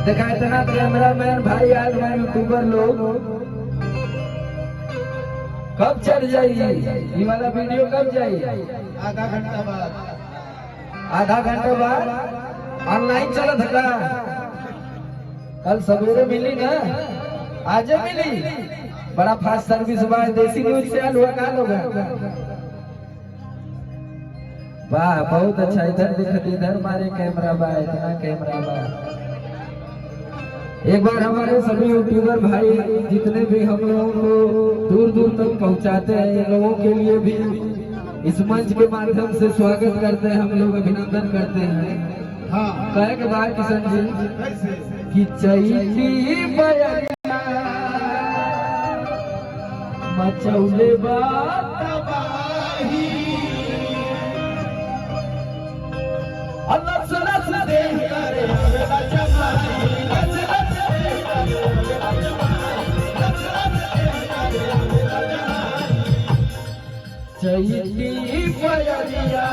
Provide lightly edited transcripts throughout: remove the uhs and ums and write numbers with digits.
देखा इतना कैमरामैन भाई आज मैं यूट्यूबर लोग कब चल जाइए ये वाला वीडियो कब जाइए? आधा घंटा बाद। आधा घंटा बाद ऑनलाइन चला था कल सवेरे मिली ना आज मिली बड़ा फास्ट सर्विस हुआ देसी न्यूज से आल हुआ काल होगा। वाह बहुत अच्छा इधर दिखत इधर मारे कैमरा बा इतना कैमरा बा। एक बार हमारे सभी यूट्यूबर भाई जितने भी हम लोगों को दूर दूर तक पहुंचाते हैं इन लोगों के लिए भी इस मंच के माध्यम से स्वागत करते हैं हम लोग अभिनंदन करते हैं। हाँ कहे के बाद किशन जी कि चैती बयरिया मचौले बात तबाही अल्लाह लस दे करे आवेला जमाई चैती बयरिया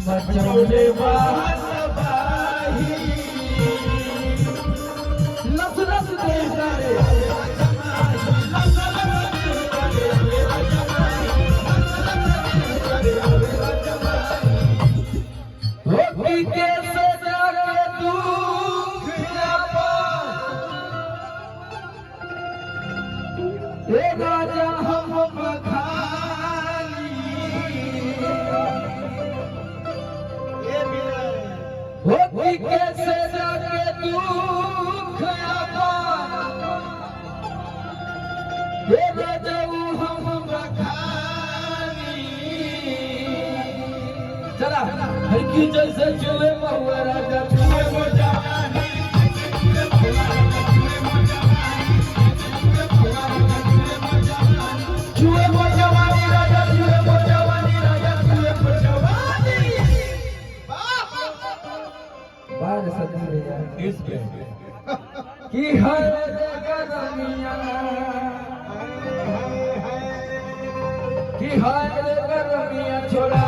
मचौले बात तबाही लस दे करे राजा हम बखानी होती कैसे जाके दुख ये राजा हम बखानी चला हल्की जैसे चले महुआ राजा छुए वो जवानी छुए वो जवानी राजा छुए वो जवानी राजा छुए वो जवानी बार सदी भैया की हर गरमिया की हर गरमिया छोड़ा